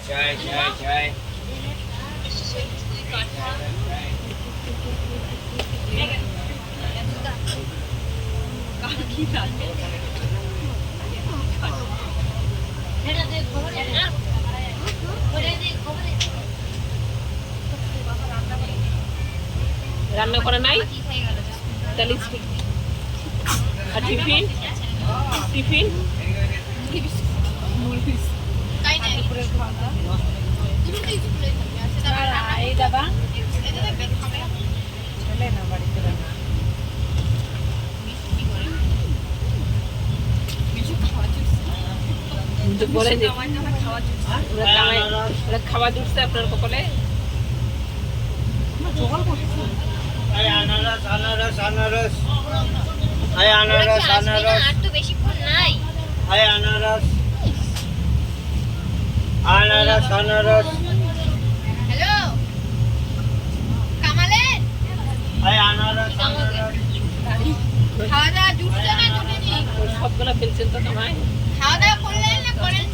চাই চাই চাই রান্না করে নাই তাহলে আর টিফিন টিফিন এই দাদা বলে খাওয়া জুটছে আপনার কপালে আনারস আনারস আনারস আনারস আনারস আর তো বেশিক্ষণ নাই। আনারস আনারস আনারস হ্যালো কামালের আনারস আনারস খাওয়া দাওয়া জুটছে না জুটেনি? সবগুলো ফেলছেন তো তোমায় খাওয়া দাওয়া করলেন না করেন?